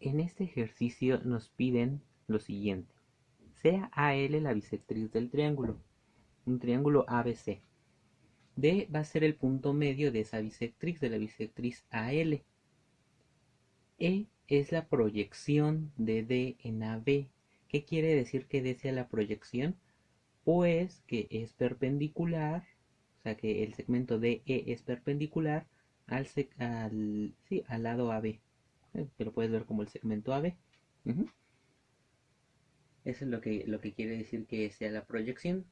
En este ejercicio nos piden lo siguiente. Sea AL la bisectriz del triángulo, un triángulo ABC. D va a ser el punto medio de esa bisectriz, de la bisectriz AL. E es la proyección de D en AB. ¿Qué quiere decir que D sea la proyección? Pues que es perpendicular, o sea que el segmento DE es perpendicular al lado AB. Que lo puedes ver como el segmento AB. Uh-huh. Eso es lo que quiere decir que sea la proyección.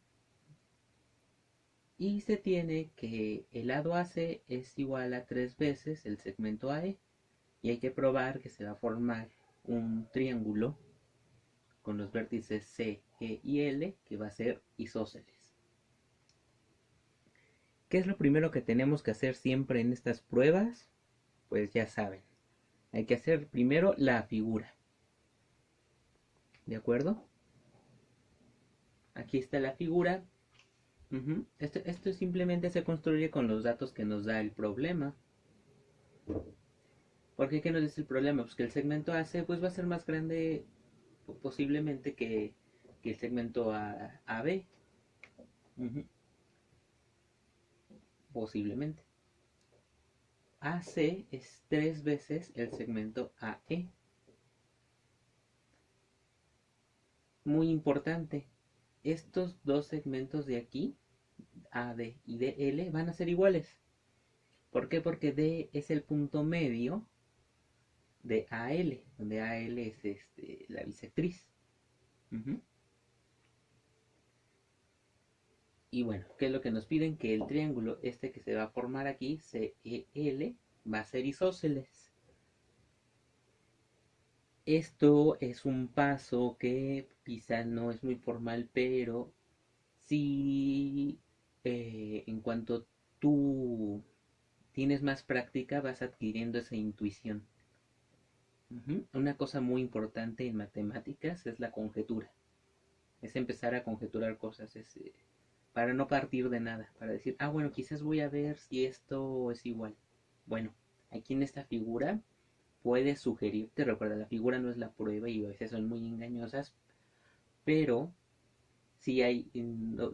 Y se tiene que el lado AC es igual a 3 veces el segmento AE. Y hay que probar que se va a formar un triángulo con los vértices C, G y L que va a ser isósceles. ¿Qué es lo primero que tenemos que hacer siempre en estas pruebas? Pues ya saben, hay que hacer primero la figura. ¿De acuerdo? Aquí está la figura. Esto simplemente se construye con los datos que nos da el problema. ¿Por qué? ¿Qué nos dice el problema? Pues que el segmento AC pues va a ser más grande posiblemente que el segmento AB. Uh-huh. Posiblemente. AC es 3 veces el segmento AE. Muy importante, estos dos segmentos de aquí, AD y DL, van a ser iguales. ¿Por qué? Porque D es el punto medio de AL, donde AL es la bisectriz. Uh-huh. Y bueno, ¿qué es lo que nos piden? Que el triángulo este que se va a formar aquí, CEL, va a ser isósceles. Esto es un paso que quizá no es muy formal, pero sí, en cuanto tú tienes más práctica, vas adquiriendo esa intuición. Una cosa muy importante en matemáticas es la conjetura. Es empezar a conjeturar cosas, para no partir de nada, para decir, bueno, quizás voy a ver si esto es igual. Bueno, aquí en esta figura puedes sugerirte, recuerda, la figura no es la prueba y a veces son muy engañosas, pero si hay,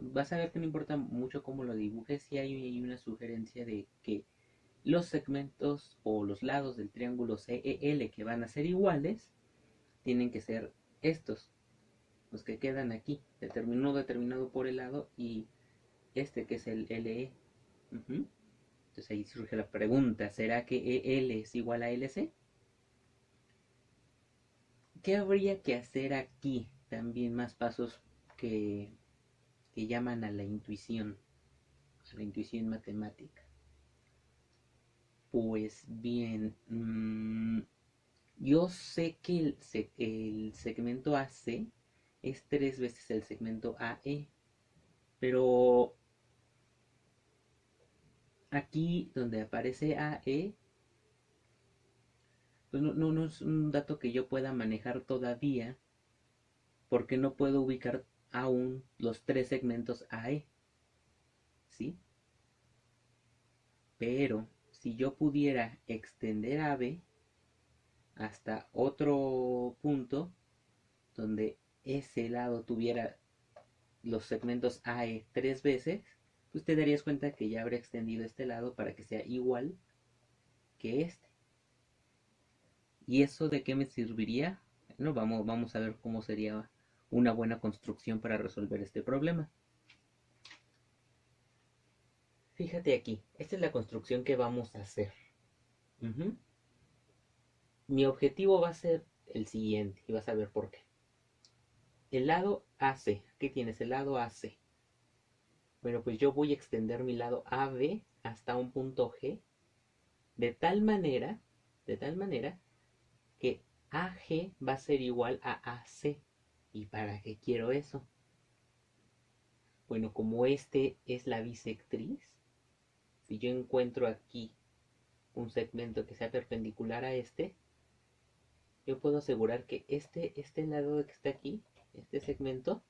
vas a ver que no importa mucho cómo lo dibujes, si hay una sugerencia de que los segmentos o los lados del triángulo CEL que van a ser iguales, tienen que ser estos, los que quedan aquí, determinado por el lado, y este que es el LE. Uh-huh. Entonces ahí surge la pregunta, ¿será que EL es igual a LC? ¿Qué habría que hacer aquí? También más pasos que, que llaman a la intuición matemática. Pues bien, yo sé que el segmento AC es 3 veces el segmento AE, pero aquí donde aparece AE, pues no es un dato que yo pueda manejar todavía, porque no puedo ubicar aún los 3 segmentos AE, ¿sí? Pero si yo pudiera extender AB hasta otro punto donde ese lado tuviera los segmentos AE 3 veces, pues te darías cuenta que ya habría extendido este lado para que sea igual que este. ¿Y eso de qué me serviría? Bueno, vamos a ver cómo sería una buena construcción para resolver este problema. Fíjate aquí, esta es la construcción que vamos a hacer. Uh-huh. Mi objetivo va a ser el siguiente y vas a ver por qué. El lado AC, ¿qué tienes? El lado AC. Bueno, pues yo voy a extender mi lado AB hasta un punto G de tal manera, de tal manera que AG va a ser igual a AC. ¿Y para qué quiero eso? Bueno, como este es la bisectriz, si yo encuentro aquí un segmento que sea perpendicular a este, yo puedo asegurar que este lado que está aquí, este segmento,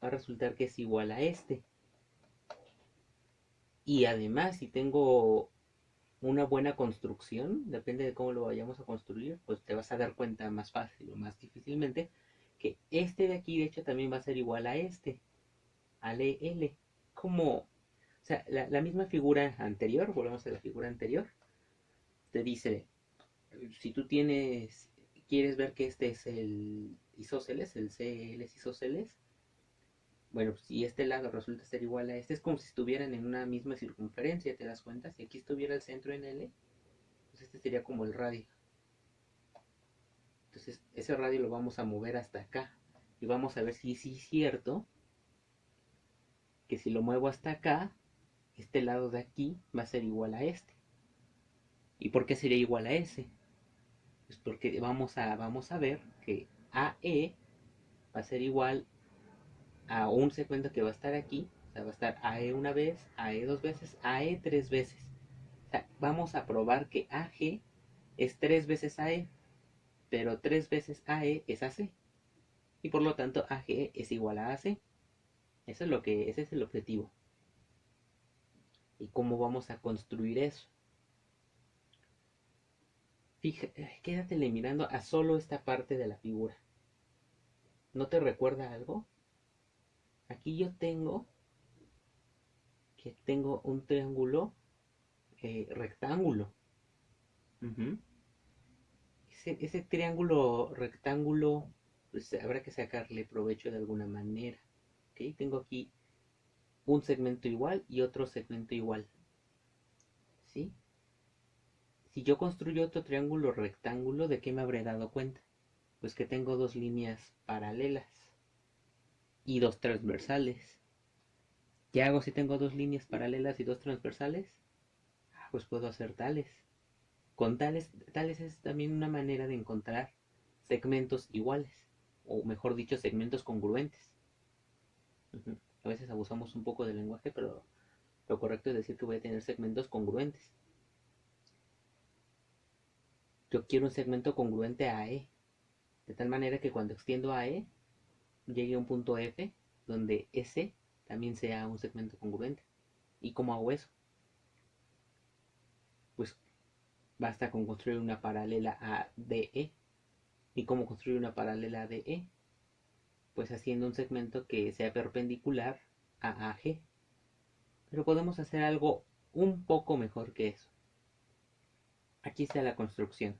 va a resultar que es igual a este. Y además, si tengo una buena construcción, depende de cómo lo vayamos a construir, pues te vas a dar cuenta más fácil o más difícilmente que este de aquí de hecho también va a ser igual a este, al EL. Como, o sea, la misma figura anterior, volvemos a la figura anterior, te dice, si tú quieres ver que este es el isósceles, el CL es isósceles, bueno, si este lado resulta ser igual a este, es como si estuvieran en una misma circunferencia, ¿te das cuenta? Si aquí estuviera el centro en L, pues este sería como el radio. Entonces, ese radio lo vamos a mover hasta acá. Y vamos a ver si sí es cierto que si lo muevo hasta acá, este lado de aquí va a ser igual a este. ¿Y por qué sería igual a ese? Pues porque vamos a ver que AE va a ser igual a un segmento que va a estar aquí. O sea, va a estar AE una vez, AE dos veces, AE tres veces. O sea, vamos a probar que AG es tres veces AE, pero tres veces AE es AC. Y por lo tanto AG es igual a AC. Ese es el objetivo. ¿Y cómo vamos a construir eso? Fíjate, quédatele mirando a solo esta parte de la figura. ¿No te recuerda algo? Aquí yo tengo un triángulo rectángulo. Ujú. Ese triángulo rectángulo, pues habrá que sacarle provecho de alguna manera. ¿Ok? Tengo aquí un segmento igual y otro segmento igual. ¿Sí? Si yo construyo otro triángulo rectángulo, ¿de qué me habré dado cuenta? Pues que tengo dos líneas paralelas y dos transversales. ¿Qué hago si tengo dos líneas paralelas y dos transversales? Pues puedo hacer tales. Con tales es también una manera de encontrar segmentos iguales, o mejor dicho, segmentos congruentes. Uh-huh. A veces abusamos un poco del lenguaje, pero lo correcto es decir que voy a tener segmentos congruentes. Yo quiero un segmento congruente a E, de tal manera que cuando extiendo a E, llegue a un punto F, donde S también sea un segmento congruente. ¿Y cómo hago eso? Pues basta con construir una paralela a DE. ¿Y cómo construir una paralela a DE? Pues haciendo un segmento que sea perpendicular a AG. Pero podemos hacer algo un poco mejor que eso. Aquí está la construcción.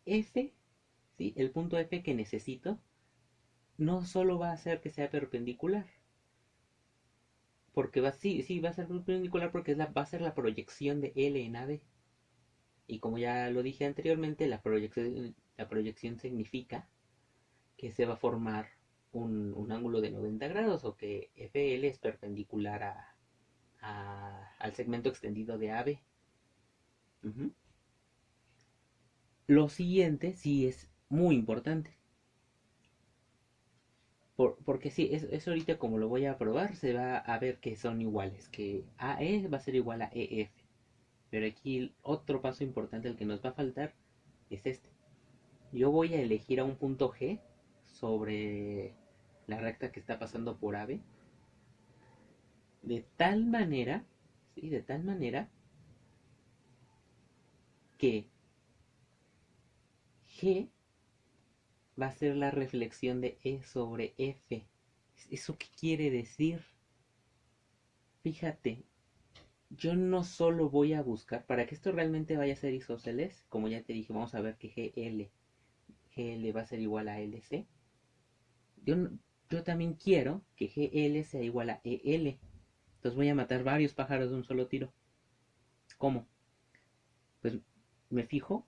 F, ¿sí? El punto F que necesito no solo va a hacer que sea perpendicular, porque sí, va a ser perpendicular porque va a ser la proyección de L en AB. Y como ya lo dije anteriormente, la proyección significa que se va a formar un ángulo de 90 grados o que FL es perpendicular al segmento extendido de AB. Uh-huh. Lo siguiente sí es muy importante. Porque sí, eso ahorita como lo voy a probar, se va a ver que son iguales, que AE va a ser igual a EF. Pero aquí el otro paso importante, el que nos va a faltar, es este. Yo voy a elegir a un punto G sobre la recta que está pasando por AB, de tal manera, ¿sí? De tal manera que G va a ser la reflexión de E sobre F. ¿Eso qué quiere decir? Fíjate, yo no solo voy a buscar, para que esto realmente vaya a ser isósceles, como ya te dije, vamos a ver que GL va a ser igual a LC. Yo, yo también quiero que GL sea igual a EL. Entonces voy a matar varios pájaros de un solo tiro. ¿Cómo? Pues me fijo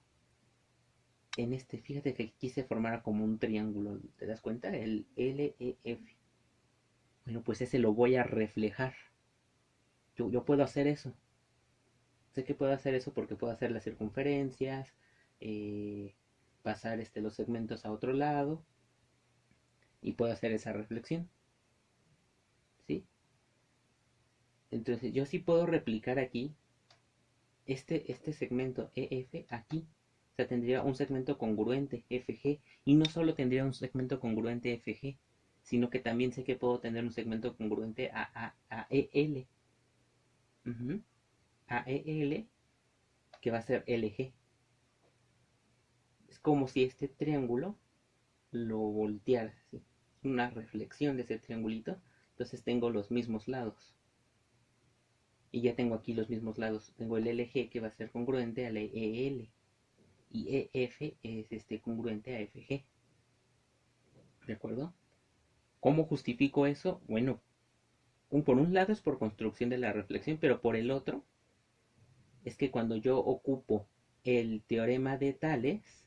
en este. Fíjate que aquí se formara como un triángulo. ¿Te das cuenta? El LEF. Bueno, pues ese lo voy a reflejar. Yo puedo hacer eso. Sé que puedo hacer eso porque puedo hacer las circunferencias, pasar los segmentos a otro lado y puedo hacer esa reflexión. ¿Sí? Entonces yo sí puedo replicar aquí este segmento EF aquí. O sea, tendría un segmento congruente FG. Y no solo tendría un segmento congruente FG, sino que también sé que puedo tener un segmento congruente a EL. Uh-huh. A EL. que va a ser LG. Es como si este triángulo lo volteara, ¿sí? Es una reflexión de ese triangulito. Entonces tengo los mismos lados. Y ya tengo aquí los mismos lados. Tengo el LG que va a ser congruente a la EL. Y EF es congruente a FG. ¿De acuerdo? ¿Cómo justifico eso? Bueno, por un lado es por construcción de la reflexión, pero por el otro es que cuando yo ocupo el teorema de Tales,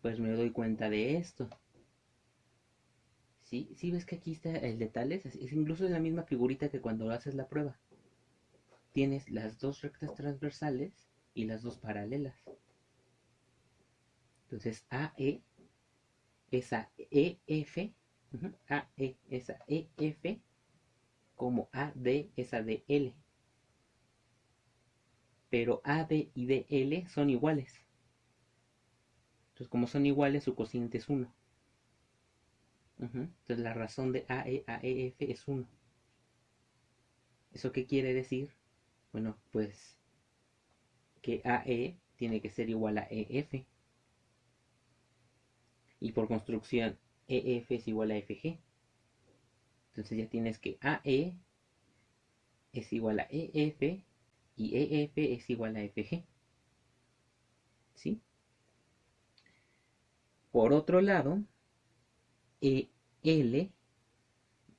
pues me doy cuenta de esto. ¿Sí? ¿Sí ves que aquí está el de Tales? Es incluso la misma figurita que cuando haces la prueba. Tienes las dos rectas transversales y las dos paralelas. Entonces AE, esa EF, AE, esa EF, como AD, esa DL. Pero AD y DL son iguales. Entonces, como son iguales, su cociente es 1. Entonces, la razón de AE a EF es 1. ¿Eso qué quiere decir? Bueno, pues que AE tiene que ser igual a EF. Y por construcción, EF es igual a FG. Entonces ya tienes que AE es igual a EF y EF es igual a FG. ¿Sí? Por otro lado, EL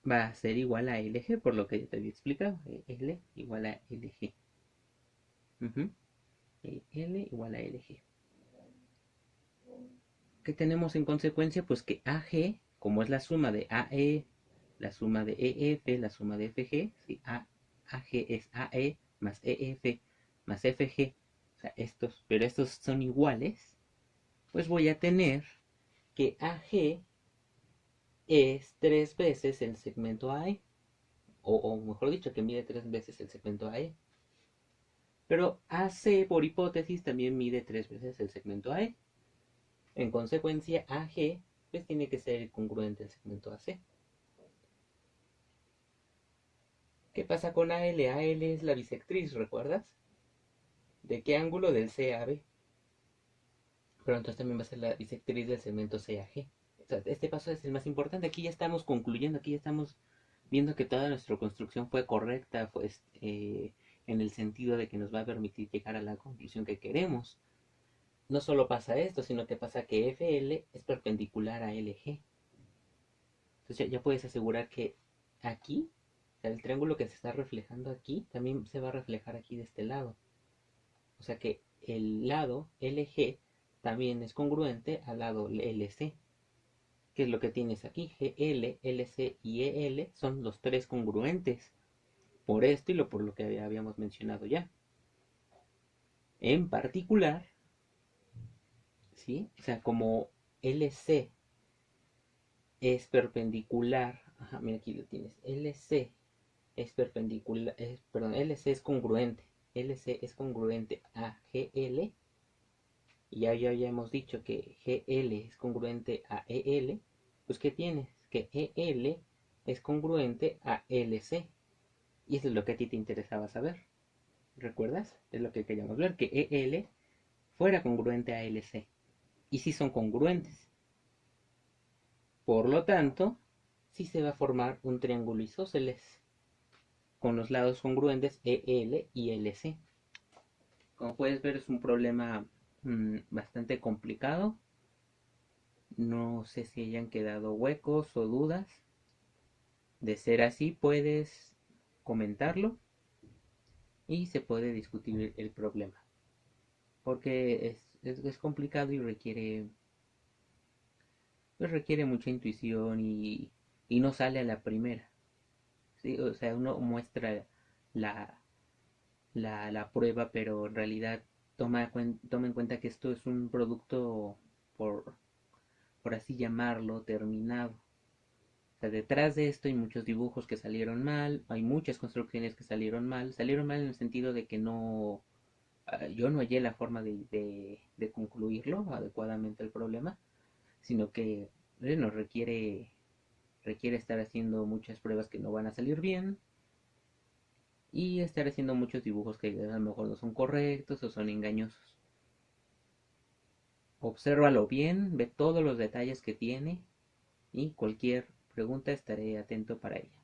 va a ser igual a LG, por lo que ya te había explicado. EL igual a LG. EL igual a LG. ¿Qué tenemos en consecuencia? Pues que AG, como es la suma de AE, la suma de EF, la suma de FG, ¿sí? AG es AE más EF más FG, o sea, pero estos son iguales, pues voy a tener que AG es 3 veces el segmento AE, o mejor dicho, que mide 3 veces el segmento AE. Pero AC, por hipótesis, también mide 3 veces el segmento AE. En consecuencia, AG pues tiene que ser congruente al segmento AC. ¿Qué pasa con AL? AL es la bisectriz, ¿recuerdas? ¿De qué ángulo? Del CAB. Pero entonces también va a ser la bisectriz del segmento CAG. O sea, este paso es el más importante. Aquí ya estamos concluyendo, aquí ya estamos viendo que toda nuestra construcción fue correcta, pues, en el sentido de que nos va a permitir llegar a la conclusión que queremos. No solo pasa esto, sino que pasa que FL es perpendicular a LG. Entonces ya puedes asegurar que aquí, o sea, el triángulo que se está reflejando aquí, también se va a reflejar aquí de este lado. O sea que el lado LG también es congruente al lado LC. ¿Qué es lo que tienes aquí? GL, LC y EL son los tres congruentes. Por esto y por lo que habíamos mencionado ya. En particular, ¿sí? O sea, como LC es perpendicular, mira aquí lo tienes, LC es perpendicular, perdón, LC es congruente, LC es congruente a GL, y ya hemos dicho que GL es congruente a EL, pues ¿qué tienes? Que EL es congruente a LC, y eso es lo que a ti te interesaba saber, ¿recuerdas? Es lo que queríamos ver, que EL fuera congruente a LC, y si son congruentes. Por lo tanto, sí se va a formar un triángulo isósceles con los lados congruentes EL y LC. Como puedes ver, es un problema bastante complicado. No sé si hayan quedado huecos o dudas. De ser así, puedes comentarlo y se puede discutir el problema. Porque es complicado y requiere mucha intuición y no sale a la primera. ¿Sí? O sea, uno muestra la, la prueba, pero en realidad toma en cuenta que esto es un producto, por así llamarlo, terminado. O sea, detrás de esto hay muchos dibujos que salieron mal, hay muchas construcciones que salieron mal en el sentido de que no, yo no hallé la forma de concluirlo adecuadamente el problema, sino que nos requiere estar haciendo muchas pruebas que no van a salir bien, y estaré haciendo muchos dibujos que a lo mejor no son correctos o son engañosos. Obsérvalo bien, ve todos los detalles que tiene y cualquier pregunta estaré atento para ella.